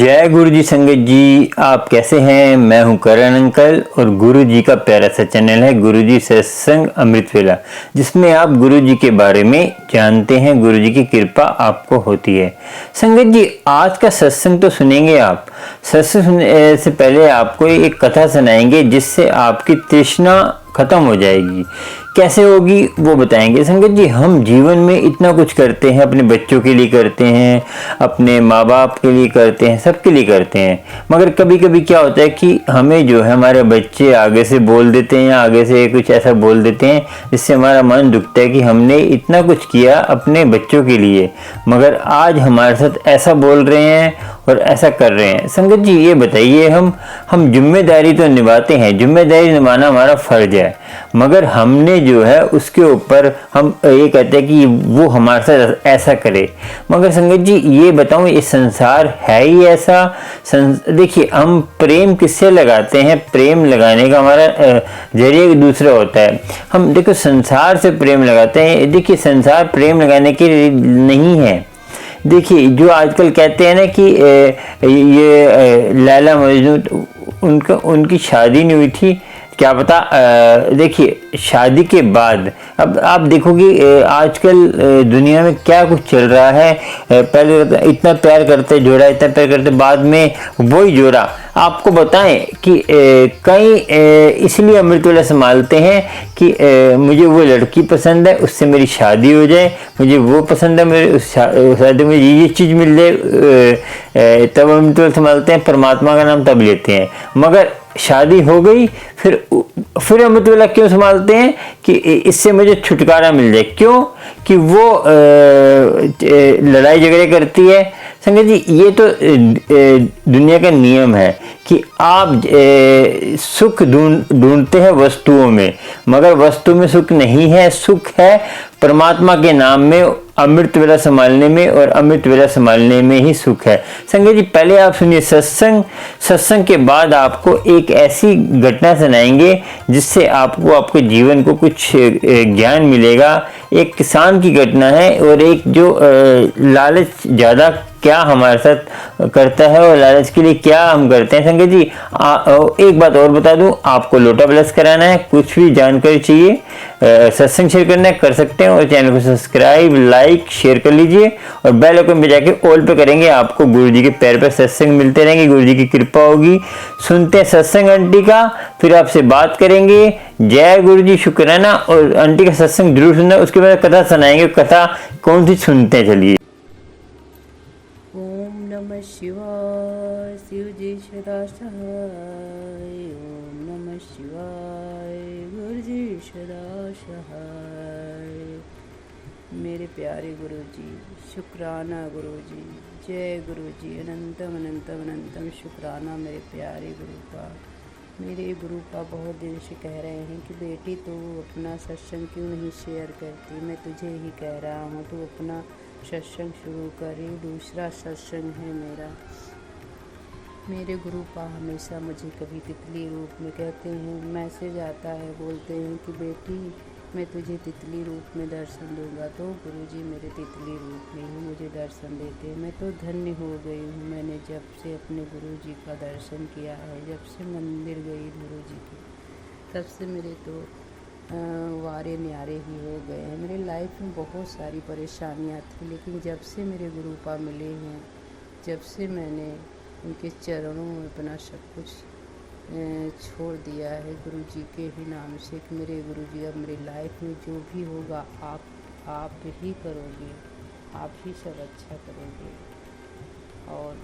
जय गुरु जी। संगत जी, आप कैसे हैं? मैं हूं करण अंकल और गुरु जी का प्यारा सा चैनल है गुरु जी सत्संग अमृत वेला, जिसमें आप गुरु जी के बारे में जानते हैं। गुरु जी की कृपा आपको होती है। संगत जी, आज का सत्संग तो सुनेंगे आप। सत्संग सुनने से पहले आपको एक कथा सुनाएंगे जिससे आपकी तृष्णा खत्म हो जाएगी। कैसे होगी वो बताएंगे। संगत जी, हम जीवन में इतना कुछ करते हैं, अपने बच्चों के लिए करते हैं, अपने माँ बाप के लिए करते हैं, सबके लिए करते हैं। मगर कभी कभी क्या होता है कि हमें जो है हमारे बच्चे आगे से बोल देते हैं या आगे से कुछ ऐसा बोल देते हैं जिससे हमारा मन दुखता है कि हमने इतना कुछ किया अपने बच्चों के लिए, मगर आज हमारे साथ ऐसा बोल रहे हैं और ऐसा कर रहे हैं। संगत जी, ये बताइए, हम जिम्मेदारी तो निभाते हैं, जिम्मेदारी निभाना हमारा फर्ज है, मगर हमने जो है उसके ऊपर हम ये कहते हैं कि वो हमारे साथ ऐसा करे। मगर संगत जी, ये बताऊं, ये संसार है ही ऐसा। देखिए, हम प्रेम किससे लगाते हैं? प्रेम लगाने का हमारा जरिए दूसरा होता है। हम देखो संसार से प्रेम लगाते हैं। देखिए, संसार प्रेम लगाने के लिए नहीं है। देखिए, जो आजकल कहते हैं ना कि ये लैला मजनू, उनकी शादी नहीं हुई थी, क्या पता। देखिए, शादी के बाद अब आप देखोगे आजकल दुनिया में क्या कुछ चल रहा है। पहले इतना प्यार करते जोड़ा, इतना प्यार करते, बाद में वही जोड़ा। आपको बताएं कि कई इसलिए अमृतवेला संभालते हैं कि मुझे वो लड़की पसंद है, उससे मेरी शादी हो जाए, मुझे वो पसंद है, मेरे उस शादी में ये चीज़ मिल जाए, तब अमृतवेला संभालते हैं। परमात्मा का नाम तब लेते हैं। मगर शादी हो गई, फिर अमृतवेला क्यों संभालते हैं? कि इससे मुझे छुटकारा मिल जाए। क्यों? कि वो लड़ाई झगड़े करती है। संगत जी, ये तो दुनिया का नियम है कि आप सुख ढूंढते हैं वस्तुओं में, मगर वस्तु में सुख नहीं है। सुख है परमात्मा के नाम में, अमृतवेला संभालने में, और अमृतवेला संभालने में ही सुख है। संगत जी, पहले आप सुनिए सत्संग के बाद आपको एक ऐसी घटना सुनाएंगे जिससे आपको आपके जीवन को कुछ ज्ञान मिलेगा। एक किसान की घटना है, और एक जो लालच ज़्यादा क्या हमारे साथ करता है और लालच के लिए क्या हम करते हैं। संगत जी, एक बात और बता दूं, आपको लोटा प्लस कराना है, कुछ भी जानकारी चाहिए, सत्संग शेयर करना है, कर सकते हैं। और चैनल को सब्सक्राइब, लाइक, शेयर कर लीजिए और बेल आइकन पे जाके ऑल पे करेंगे। आपको गुरु जी के पैर पे सत्संग मिलते रहेंगे, गुरु जी की कृपा होगी। सुनते हैं सत्संग आंटी का, फिर आपसे बात करेंगे। जय गुरु जी, शुक्राना। और आंटी का सत्संग जरूर सुनना, उसके बाद कथा सुनाएंगे। कथा कौन सी सुनते हैं, चलिए। ओम नमः शिवाय, शिव जी सदा सहाय। ओम नमः शिवाय, गुरु जी सदा सहाय। मेरे प्यारे गुरु जी, शुक्राना गुरु जी। जय गुरु जी, अनंतम अनंतम अनंतम शुक्राना मेरे प्यारे गुरु का। मेरे गुरु का बहुत दिन से कह रहे हैं कि बेटी तू अपना सत्संग क्यों नहीं शेयर करती। मैं तुझे ही कह रहा हूँ, तू अपना सत्संग शुरू करी। दूसरा सत्संग है मेरा। मेरे गुरु पा हमेशा मुझे कभी तितली रूप में कहते हैं, मैसेज आता है, बोलते हैं कि बेटी मैं तुझे तितली रूप में दर्शन दूंगा। तो गुरुजी मेरे तितली रूप में ही मुझे दर्शन देते हैं। मैं तो धन्य हो गई हूँ। मैंने जब से अपने गुरुजी का दर्शन किया है, जब से मंदिर गई गुरुजी की, तब से मेरे तो वारे न्यारे ही हो गए हैं। मेरे लाइफ में बहुत सारी परेशानियाँ थी, लेकिन जब से मेरे गुरु पा मिले हैं, जब से मैंने उनके चरणों में अपना सब कुछ छोड़ दिया है गुरु जी के ही नाम से, कि मेरे गुरु जी अब मेरी लाइफ में जो भी होगा आप ही करोगे, आप ही सब अच्छा करोगे। और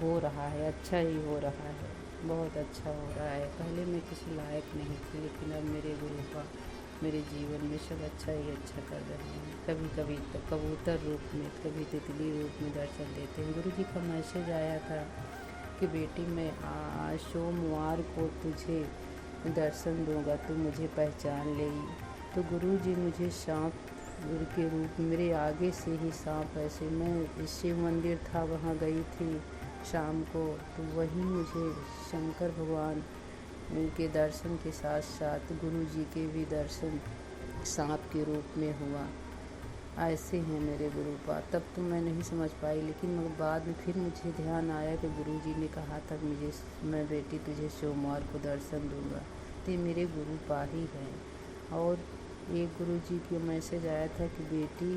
हो रहा है, अच्छा ही हो रहा है, बहुत अच्छा हो रहा है। पहले मैं किसी लायक नहीं थी, लेकिन अब मेरे गुरु का मेरे जीवन में सब अच्छा ही अच्छा कर रहे हैं। कभी कभी तो कबूतर रूप में, कभी तितली रूप में दर्शन देते हैं। गुरु जी का मैसेज आया था कि बेटी मैं आज सोमवार को तुझे दर्शन दूंगा, तू मुझे पहचान लेगी। तो गुरु जी मुझे सांप के रूप, मेरे आगे से ही सांप ऐसे, मैं शिव मंदिर था वहाँ गई थी शाम को, तो वहीं मुझे शंकर भगवान के दर्शन के साथ साथ गुरु जी के भी दर्शन सांप के रूप में हुआ। ऐसे हैं मेरे गुरुपा। तब तो मैं नहीं समझ पाई, लेकिन मगर बाद में फिर मुझे ध्यान आया कि गुरुजी ने कहा था मुझे, मैं बेटी तुझे सोमवार को दर्शन दूंगा। तो मेरे गुरुपा ही हैं। और एक गुरुजी का मैसेज आया था कि बेटी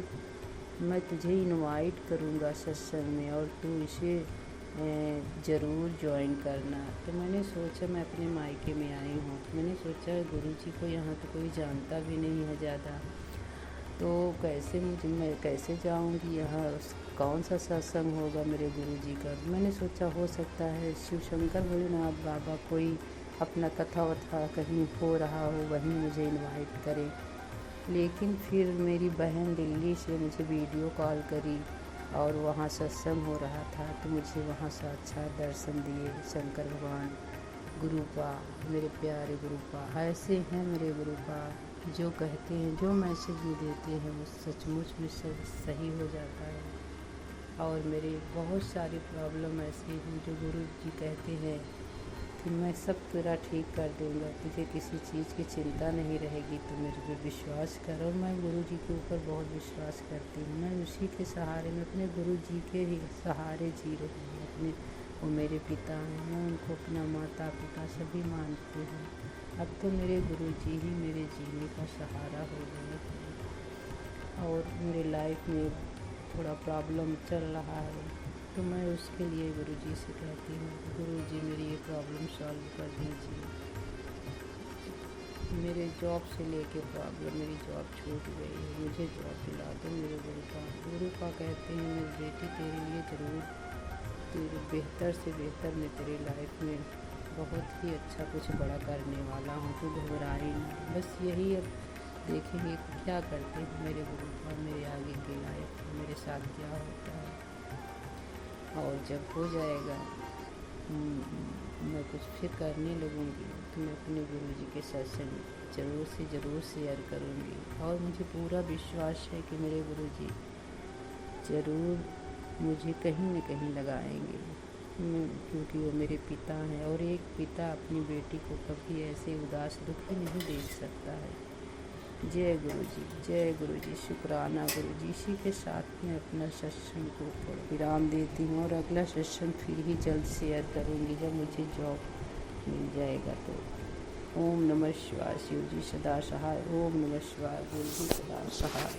मैं तुझे इनवाइट करूंगा सत्संग में और तू इसे ज़रूर ज्वाइन करना। तो मैंने सोचा, मैं अपने मायके में आई हूँ, मैंने सोचा गुरुजी को यहाँ तो कोई जानता भी नहीं है ज़्यादा, तो मैं कैसे जाऊंगी यहाँ, कौन सा सत्संग होगा मेरे गुरुजी का। मैंने सोचा हो सकता है शिव शंकर भोलेनाथ बाबा कोई अपना कथा वथा कहीं हो रहा हो, वहीं मुझे इनवाइट करे। लेकिन फिर मेरी बहन दिल्ली से मुझे वीडियो कॉल करी और वहाँ सत्संग हो रहा था, तो मुझे वहाँ साक्षात दर्शन दिए शंकर भगवान। गुरुपा मेरे प्यारे गुरुपा ऐसे हैं मेरे गुरुपा, जो कहते हैं, जो मैसेज भी देते हैं वो सचमुच में सब सही हो जाता है। और मेरे बहुत सारी प्रॉब्लम ऐसी हैं जो गुरु जी कहते हैं कि मैं सब तेरा ठीक कर दूंगा, तुझे किसी चीज़ की चिंता नहीं रहेगी, तो मेरे पे विश्वास कर। और मैं गुरु जी के ऊपर बहुत विश्वास करती हूँ, मैं उसी के सहारे में, अपने गुरु जी के ही सहारे जी रही हूँ। अपने वो मेरे पिता हैं, मैं उनको अपना माता पिता सभी मानती हूँ। अब तो मेरे गुरु जी ही मेरे जीने का सहारा हो गए हैं। और मेरे लाइफ में थोड़ा प्रॉब्लम चल रहा है, तो मैं उसके लिए गुरु जी से कहती हूँ, गुरु जी मेरी ये प्रॉब्लम सॉल्व कर दीजिए। मेरे जॉब से लेके प्रॉब्लम, मेरी जॉब छूट गई है, मुझे जॉब दिला दो मेरे गुरुपा कहते हैं मेरी बेटी तेरे लिए ज़रूर, तेरे बेहतर से बेहतर मैं तेरी लाइफ में बहुत ही अच्छा कुछ बड़ा करने वाला हूँ, तो घबराई नहीं। बस यही अब देखेंगे क्या करते हैं मेरे गुरुपा, मेरे आगे की लाइफ में मेरे साथ क्या होता है। और जब हो जाएगा मैं कुछ फिर करने लगूँगी, तो मैं अपने गुरु जी के सत्संग ज़रूर से ज़रूर शेयर करूँगी। और मुझे पूरा विश्वास है कि मेरे गुरु जी ज़रूर मुझे कहीं न कहीं लगाएंगे, क्योंकि वो मेरे पिता हैं। और एक पिता अपनी बेटी को कभी ऐसे उदास दुखी नहीं देख सकता है। जय गुरु जी, जय गुरु जी, शुक्राना गुरु जी। इसी के साथ में अपना सत्संग को विराम देती हूँ और अगला सत्संग फिर ही जल्द शेयर करूँगी जब मुझे जॉब मिल जाएगा। तो ओम नमः शिवाय, शिव जी सदा सहाय। ओम नमः शिवाय, गुरु जी सदा सहाय।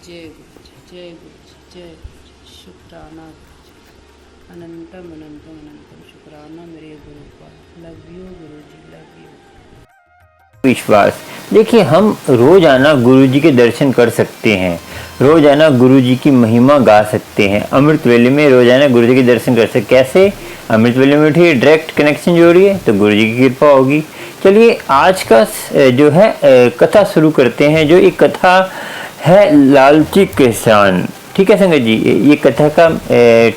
जय गुरु जी, जय गुरु जी, जय गुरु जी, शुक्राना अनंतम अनंतम अनंतम शुक्राना मेरे गुरु का। Love you Guru ji, love you. विश्वास। देखिए, हम रोजाना गुरु जी के दर्शन कर सकते हैं, रोजाना गुरु जी की महिमा गा सकते हैं। अमृत वेले में रोजाना गुरु जी के दर्शन कर सकते। कैसे? अमृत वेले में उठिए, डायरेक्ट कनेक्शन जोड़िए तो गुरु जी की कृपा होगी। चलिए आज का जो है कथा शुरू करते हैं। जो एक कथा है लालची किसान। ठीक है संगत जी, ये कथा का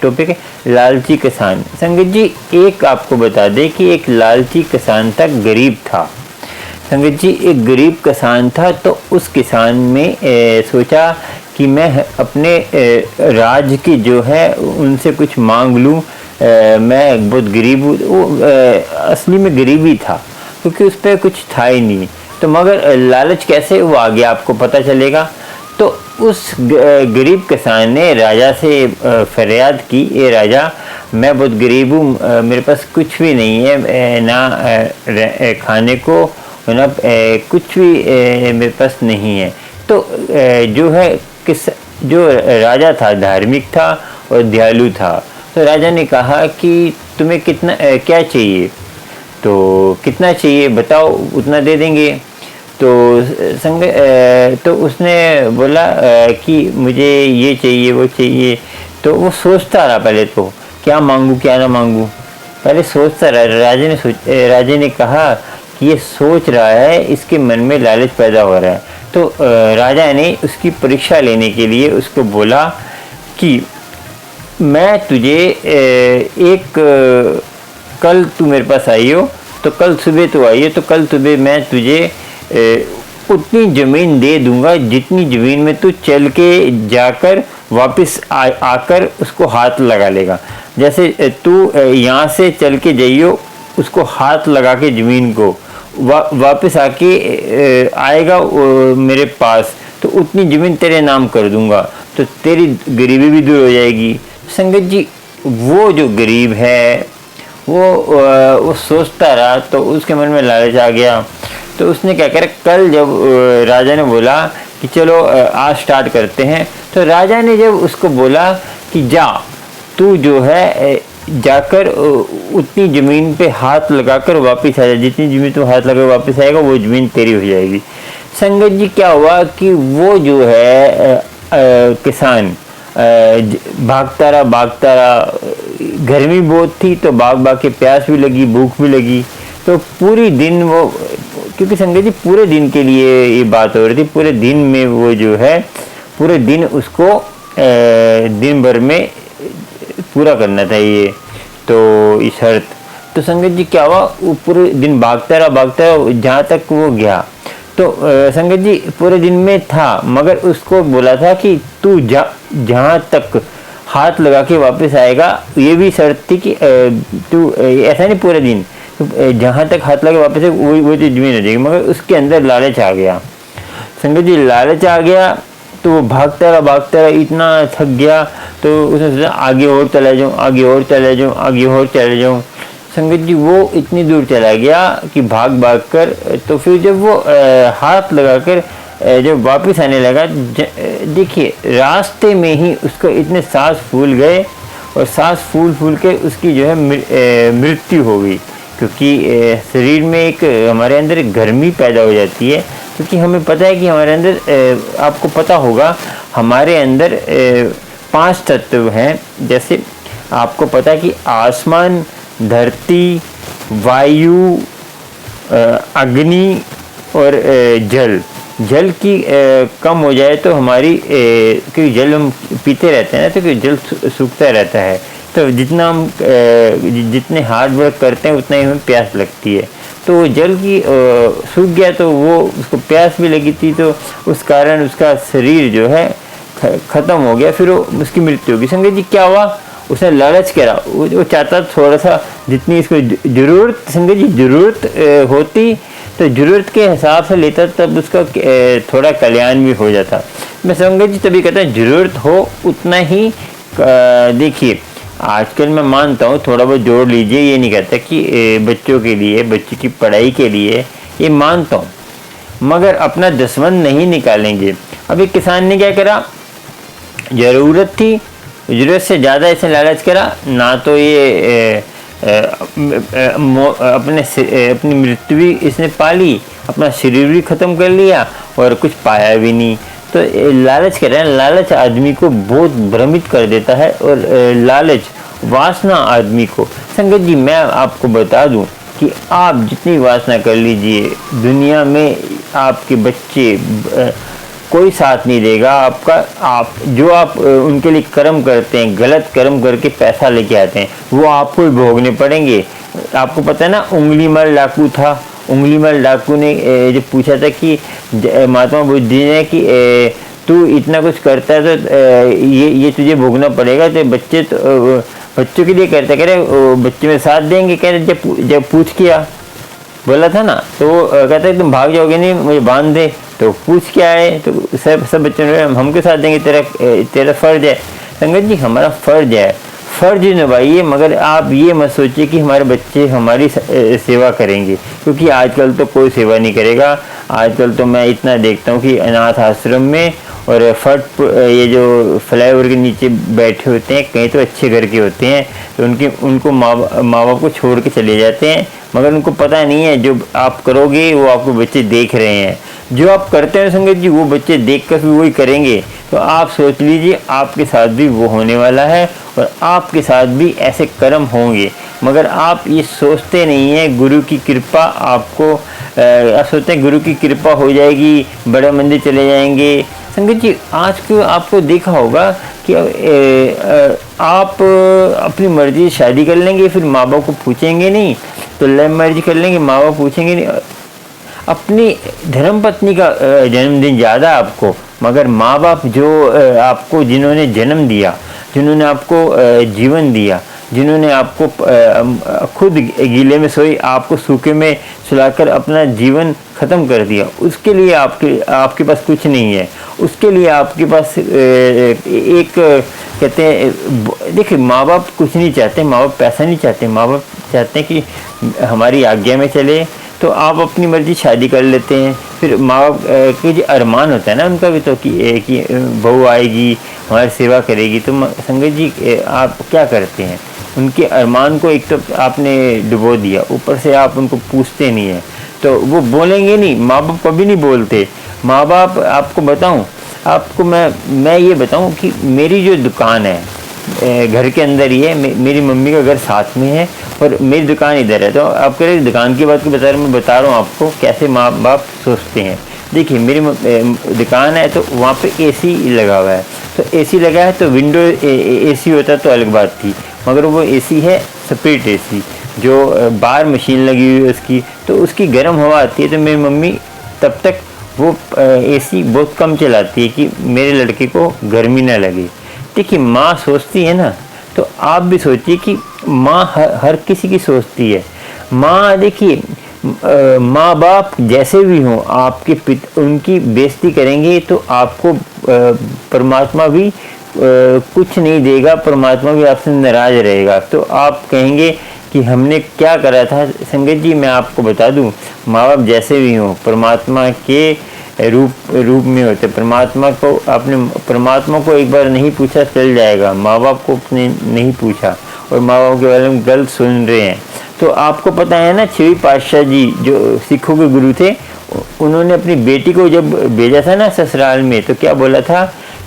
टॉपिक है लालची किसान। संगत जी एक आपको बता दें कि एक लालची किसान था, गरीब था। संगत जी एक गरीब किसान था, तो उस किसान में सोचा कि मैं अपने राज की जो है उनसे कुछ मांग लूँ। मैं बहुत गरीब हूँ। वो असली में गरीब ही था, क्योंकि उस पर कुछ था ही नहीं। तो मगर लालच कैसे वो आ गया आपको पता चलेगा। तो उस गरीब किसान ने राजा से फरियाद की, ये राजा मैं बहुत गरीब हूँ, मेरे पास कुछ भी नहीं है, ना खाने को ना कुछ भी मेरे पास नहीं है। तो जो राजा था धार्मिक था और दयालु था। तो राजा ने कहा कि तुम्हें कितना क्या चाहिए, तो कितना चाहिए बताओ, उतना दे देंगे। तो उसने बोला कि मुझे ये चाहिए वो चाहिए। तो वो सोचता रहा, पहले तो क्या मांगू क्या ना मांगू, पहले सोचता रहा। राजा ने कहा कि ये सोच रहा है, इसके मन में लालच पैदा हो रहा है। तो राजा ने उसकी परीक्षा लेने के लिए उसको बोला कि मैं तुझे कल तू मेरे पास आई हो, तो कल सुबह तो आई हो, तो कल सुबह मैं तुझे उतनी ज़मीन दे दूंगा जितनी ज़मीन में तू चल के जाकर वापस आकर उसको हाथ लगा लेगा। जैसे तू यहाँ से चल के जाइयो, उसको हाथ लगा के ज़मीन को वापस आके आएगा मेरे पास, तो उतनी ज़मीन तेरे नाम कर दूंगा, तो तेरी गरीबी भी दूर हो जाएगी। संगत जी, वो जो गरीब है वो सोचता रहा, तो उसके मन में लालच आ गया। तो उसने क्या करा, कल जब राजा ने बोला कि चलो आज स्टार्ट करते हैं, तो राजा ने जब उसको बोला कि जा तू जो है जाकर उतनी ज़मीन पे हाथ लगाकर वापस आ जा, जितनी ज़मीन तू हाथ लगा वापस आएगा वो ज़मीन तेरी हो जाएगी। संगत जी, क्या हुआ कि वो जो है किसान भागता रहा, गर्मी बहुत थी तो भाग भाग के प्यास भी लगी, भूख भी लगी, तो पूरी दिन वो, क्योंकि संगत जी पूरे दिन के लिए ये बात हो रही थी, पूरे दिन में वो जो है पूरे दिन उसको दिन भर में पूरा करना था ये तो इस शर्त। तो संगत जी क्या हुआ, वो पूरे दिन भागता रहा जहाँ तक वो गया। तो संगत जी पूरे दिन में था, मगर उसको बोला था कि तू जहाँ तक हाथ लगा के वापस आएगा, ये भी शर्त थी कि तू ऐसा नहीं पूरे दिन, तो जहाँ तक हाथ लगा वापस है वो तो जमीन हो जाएगी। मगर उसके अंदर लालच आ गया। संगत जी लालच आ गया तो वो भागता रहा, इतना थक गया तो उसने सोचा आगे और चला जाऊँ। संगत जी वो इतनी दूर चला गया कि भाग कर, तो फिर जब वो हाथ लगाकर जब वापस आने लगा, देखिए रास्ते में ही उसको इतने सांस फूल गए, और सांस फूल के उसकी जो है मृत्यु हो गई। क्योंकि शरीर में एक हमारे अंदर एक गर्मी पैदा हो जाती है, क्योंकि हमें पता है कि हमारे अंदर आपको पता होगा हमारे अंदर 5 तत्व हैं। जैसे आपको पता है कि आसमान, धरती, वायु, अग्नि और जल की कम हो जाए तो हमारी, क्योंकि जल हम पीते रहते हैं ना, तो जल सूखता रहता है, तो जितना हम जितने हार्ड वर्क करते हैं उतना ही हमें प्यास लगती है। तो जल की सूख गया तो वो उसको प्यास भी लगी थी, तो उस कारण उसका शरीर जो है ख़त्म हो गया, फिर उसकी मृत्यु होगी। संगत जी क्या हुआ, उसने लालच करा, वो चाहता थोड़ा सा जितनी इसको ज़रूरत, संगत जी ज़रूरत होती तो ज़रूरत के हिसाब से लेता, तब उसका थोड़ा कल्याण भी हो जाता। मैं संगत जी तभी कहता हूँ ज़रूरत हो उतना ही। देखिए आजकल मैं मानता हूँ थोड़ा बहुत जोड़ लीजिए, ये नहीं कहता कि बच्चों के लिए, बच्चे की पढ़ाई के लिए, ये मानता हूँ, मगर अपना दसवंध नहीं निकालेंगे। अभी किसान ने क्या करा, ज़रूरत थी, ज़रूरत से ज़्यादा इसने लालच करा, ना तो ये अपनी मृत्यु भी इसने पाली, अपना शरीर भी ख़त्म कर लिया और कुछ पाया भी नहीं। तो लालच कर रहे हैं, लालच आदमी को बहुत भ्रमित कर देता है, और लालच वासना आदमी को। संगत जी मैं आपको बता दूं कि आप जितनी वासना कर लीजिए, दुनिया में आपके बच्चे कोई साथ नहीं देगा आपका। आप उनके लिए कर्म करते हैं, गलत कर्म करके पैसा लेके आते हैं, वो आपको ही भोगने पड़ेंगे। आपको पता है ना, उंगलीमल डाकू था, उंगलीमल डाकू ने जब पूछा था कि महात्मा बुद्ध जी ने कि तू इतना कुछ करता है तो ये तुझे भोगना पड़ेगा, तो बच्चों के लिए करता, कह रहे बच्चे में साथ देंगे, कह रहे जब पूछ किया बोला था ना, तो वो कहता है तुम भाग जाओगे नहीं, मुझे बांध दे, तो पूछ के आए, तो सब बच्चों ने हमके साथ देंगे, तेरा फर्ज है। संगत जी हमारा फर्ज है, फर्ज निभाइए, मगर आप ये मत सोचिए कि हमारे बच्चे हमारी सेवा करेंगे, क्योंकि आजकल तो कोई सेवा नहीं करेगा। आजकल तो मैं इतना देखता हूँ कि अनाथ आश्रम में और ये जो फ्लाईओवर के नीचे बैठे होते हैं, कहीं तो अच्छे घर के होते हैं, तो उनको माँ बाप को छोड़ के चले जाते हैं, मगर उनको पता नहीं है जो आप करोगे वो आपको बच्चे देख रहे हैं। जो आप करते हैं संगत जी वो बच्चे देख कर भी वही करेंगे। तो आप सोच लीजिए आपके साथ भी वो होने वाला है, और आपके साथ भी ऐसे कर्म होंगे, मगर आप ये सोचते नहीं हैं। गुरु की कृपा आपको, आप सोचते हैं गुरु की कृपा हो जाएगी, बड़े मंदिर चले जाएंगे। संगत जी आज को आपको देखा होगा कि आप अपनी मर्जी से शादी कर लेंगे, फिर माँ बाप को पूछेंगे नहीं, तो लव मैरिज कर लेंगे, माँ बाप पूछेंगे नहीं। अपनी धर्मपत्नी का जन्मदिन याद है आपको, मगर माँ बाप जो आपको जिन्होंने जन्म दिया, जिन्होंने आपको जीवन दिया, जिन्होंने आपको खुद गीले में सोई आपको सूखे में सुलाकर अपना जीवन ख़त्म कर दिया, उसके लिए आपके पास कुछ नहीं है। उसके लिए आपके पास एक कहते हैं, देखिए माँ बाप कुछ नहीं चाहते, माँ बाप पैसा नहीं चाहते, माँ बाप चाहते हैं कि हमारी आज्ञा में चले। तो आप अपनी मर्जी शादी कर लेते हैं, फिर माँ बाप के जो अरमान होता है ना उनका भी, तो कि बहू आएगी हमारी सेवा करेगी। तो संगत जी आप क्या करते हैं, उनके अरमान को एक तो आपने डुबो दिया, ऊपर से आप उनको पूछते नहीं हैं, तो वो बोलेंगे नहीं। माँ बाप कभी नहीं बोलते। माँ बाप, आपको बताऊं, आपको मैं ये बताऊं कि मेरी जो दुकान है घर के अंदर ही है, मेरी मम्मी का घर साथ में है और मेरी दुकान इधर है। तो आप कह रहे दुकान की बात को बता रहा हूँ आपको कैसे माँ बाप सोचते हैं। देखिए मेरी दुकान है तो वहाँ पे एसी लगा हुआ है, तो एसी लगा है तो विंडो एसी होता तो अलग बात थी, मगर वो एसी है स्प्लिट एसी, जो बाहर मशीन लगी हुई है उसकी, तो उसकी गर्म हवा आती है। तो मेरी मम्मी तब तक वो एसी बहुत कम चलाती है कि मेरे लड़के को गर्मी ना लगे। देखिए माँ सोचती है ना, तो आप भी सोचिए कि माँ हर किसी की सोचती है। माँ देखिए, माँ बाप जैसे भी हों आपके उनकी बेइज्जती करेंगे तो आपको परमात्मा भी कुछ नहीं देगा, परमात्मा भी आपसे नाराज रहेगा। तो आप कहेंगे कि हमने क्या करा था। संगत जी मैं आपको बता दूं, माँ बाप जैसे भी हों परमात्मा के रूप में होते। परमात्मा को एक बार नहीं पूछा चल जाएगा, माँ बाप को अपने नहीं पूछा और माँ बाप के बारे में गलत सुन रहे हैं। तो आपको पता है ना, 6वीं पातशाह जी जो सिखों के गुरु थे, उन्होंने अपनी बेटी को जब भेजा था ना ससुराल में, तो क्या बोला था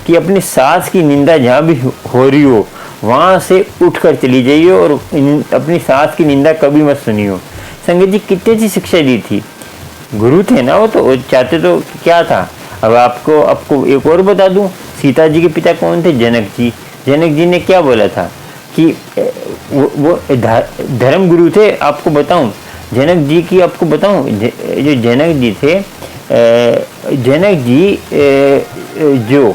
कि अपनी सास की निंदा जहाँ भी हो रही हो वहाँ से उठकर चली जाइए और अपनी सास की निंदा कभी मत सुनियो। संगत जी कितनी अच्छी शिक्षा दी थी, गुरु थे ना वो, तो चाहते तो क्या था। अब आपको एक और बता दूं, सीता जी के पिता कौन थे? जनक जी। जनक जी ने क्या बोला था कि वो धर्म गुरु थे। आपको बताऊं जनक जी की, आपको बताऊं जो जनक जी थे, जनक जी जो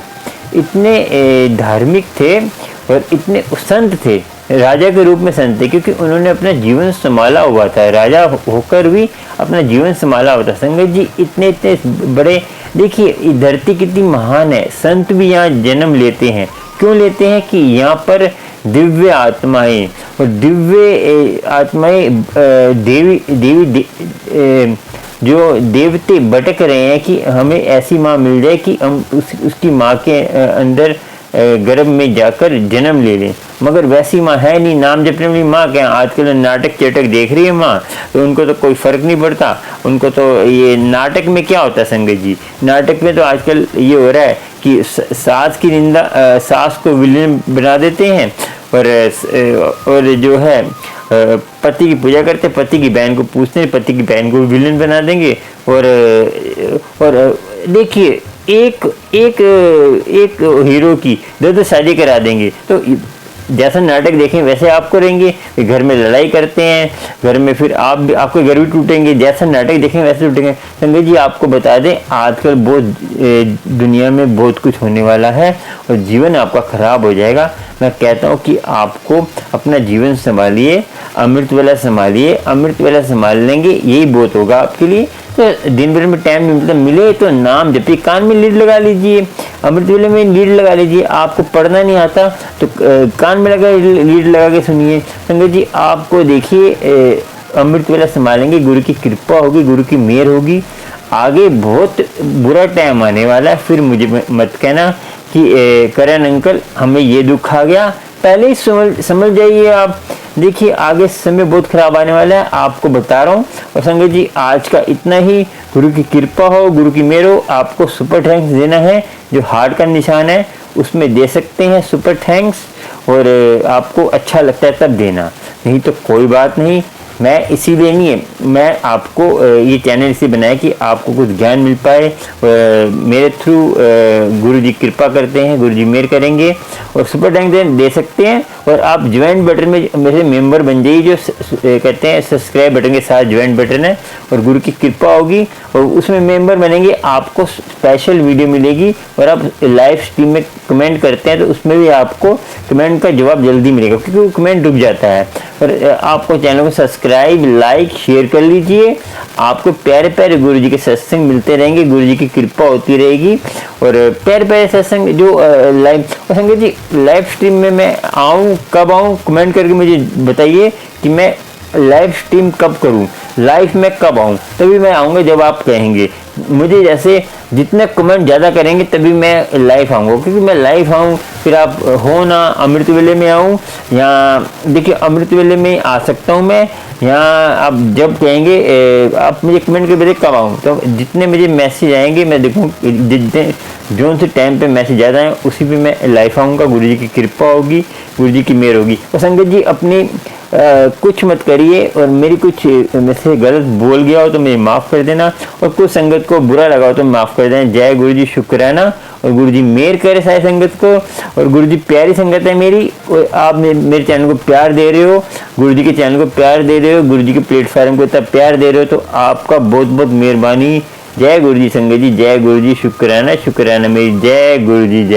इतने धार्मिक थे और इतने संत थे, राजा के रूप में संत थे, क्योंकि उन्होंने अपना जीवन संभाला हुआ था, राजा होकर भी अपना जीवन संभाला हुआ था। संगत जी इतने बड़े, देखिए धरती कितनी महान है, संत भी यहाँ जन्म लेते हैं। क्यों लेते हैं कि यहाँ पर दिव्य आत्माएं और दिव्य आत्माएं जो देवते भटक रहे हैं कि हमें ऐसी माँ मिल जाए कि हम उसकी माँ के अंदर गर्भ में जाकर जन्म ले लें, मगर वैसी माँ है नहीं। नाम जपने वाली माँ क्या, आजकल नाटक चटक देख रही है माँ, तो उनको तो कोई फर्क नहीं पड़ता। उनको तो ये नाटक में क्या होता है संगत जी, नाटक में तो आजकल ये हो रहा है कि सास की निंदा, सास को विलेन बना देते हैं और जो है पति की पूजा करते, पति की बहन को पूछते हैं, पति की बहन को विलेन बना देंगे। और देखिए एक हीरो की दो शादी करा देंगे। तो जैसा नाटक देखें वैसे आप करेंगे, घर में लड़ाई करते हैं, घर में फिर आपके घर भी टूटेंगे, जैसा नाटक देखें वैसे टूटेंगे। संजय जी आपको बता दें, आजकल बहुत दुनिया में बहुत कुछ होने वाला है और जीवन आपका खराब हो जाएगा। मैं कहता हूँ कि आपको अपना जीवन संभालिए, अमृत वेला संभालिए, अमृत वेला संभाल लेंगे यही बहुत होगा आपके लिए। तो दिन भर में टाइम मतलब मिले तो नाम जपिए, कान में लीड लगा लीजिए, अमृत वेले में लीड लगा लीजिए। आपको पढ़ना नहीं आता तो कान में लगा लीड लगा के सुनिए। संगत जी आपको देखिए अमृत वेला संभालेंगे, गुरु की कृपा होगी, गुरु की मेहर होगी। आगे बहुत बुरा टाइम आने वाला है, फिर मुझे मत कहना कि करण अंकल हमें ये दुख आ गया। पहले ही समझ जाइए आप। देखिए आगे समय बहुत खराब आने वाला है, आपको बता रहा हूँ। और संगत जी आज का इतना ही। गुरु की कृपा हो, गुरु की मेहर हो। आपको सुपर थैंक्स देना है, जो हार्ट का निशान है उसमें दे सकते हैं सुपर थैंक्स, और आपको अच्छा लगता है तब देना, नहीं तो कोई बात नहीं। मैं इसीलिए नहीं है, मैं आपको ये चैनल इसलिए बनाया कि आपको कुछ ज्ञान मिल पाए। मेरे थ्रू गुरु जी कृपा करते हैं, गुरु जी मेहर करेंगे और सुपर थैंक्स दे सकते हैं। और आप ज्वाइन बटन में मेरे मेंबर बन जाइए, जो कहते हैं सब्सक्राइब बटन के साथ ज्वाइन बटन है, और गुरु की कृपा होगी और उसमें मेंबर बनेंगे, आपको स्पेशल वीडियो मिलेगी। और आप लाइव स्ट्रीम में कमेंट करते हैं तो उसमें भी आपको कमेंट का जवाब जल्दी मिलेगा, क्योंकि वो कमेंट रुक जाता है। और आपको चैनल को सब्सक्राइब, लाइक, शेयर कर लीजिए। आपको प्यारे प्यारे गुरु जी के सत्संग मिलते रहेंगे, गुरु जी की कृपा होती रहेगी। और प्यारे प्यारे सत्संग जो लाइव, और संगत जी लाइव स्ट्रीम में मैं आऊँ, कब आऊँ, कमेंट करके मुझे बताइए कि मैं लाइव स्ट्रीम कब करूं, लाइव में कब आऊं। तभी मैं आऊँगा जब आप कहेंगे मुझे। जैसे जितने कमेंट ज़्यादा करेंगे तभी मैं लाइव आऊँगा, क्योंकि मैं लाइव आऊँ फिर आप हो ना अमृत वेले में आऊँ, यहाँ देखिए अमृत वेले में आ सकता हूँ मैं। यहाँ आप जब कहेंगे आप मुझे कमेंट करके कब आऊँ, तो जितने मुझे मैसेज आएंगे मैं देखूँ, जितने जो से टाइम पे मैसेज ज़्यादा है उसी पे मैं लाइव आऊँगा। गुरु जी की कृपा होगी, गुरु जी की मेहर होगी। और संगत जी अपनी कुछ मत करिए, और मेरी कुछ में से गलत बोल गया हो तो मुझे माफ़ कर देना, और कुछ संगत को बुरा लगा हो तो माफ़ कर देना। जय गुरु जी, शुक्राना, और गुरु जी मेहर करे सारी संगत को। और गुरु जी प्यारी संगत है मेरी, और आप मेरे चैनल को प्यार दे रहे हो, गुरु जी के चैनल को प्यार दे रहे हो, गुरु जी के प्लेटफार्म को इतना प्यार दे रहे हो, तो आपका बहुत बहुत मेहरबानी। जय गुरु जी संगत जी, जय गुरु जी, शुक्राना शुक्राना मेरी। जय गुरु जी, जय।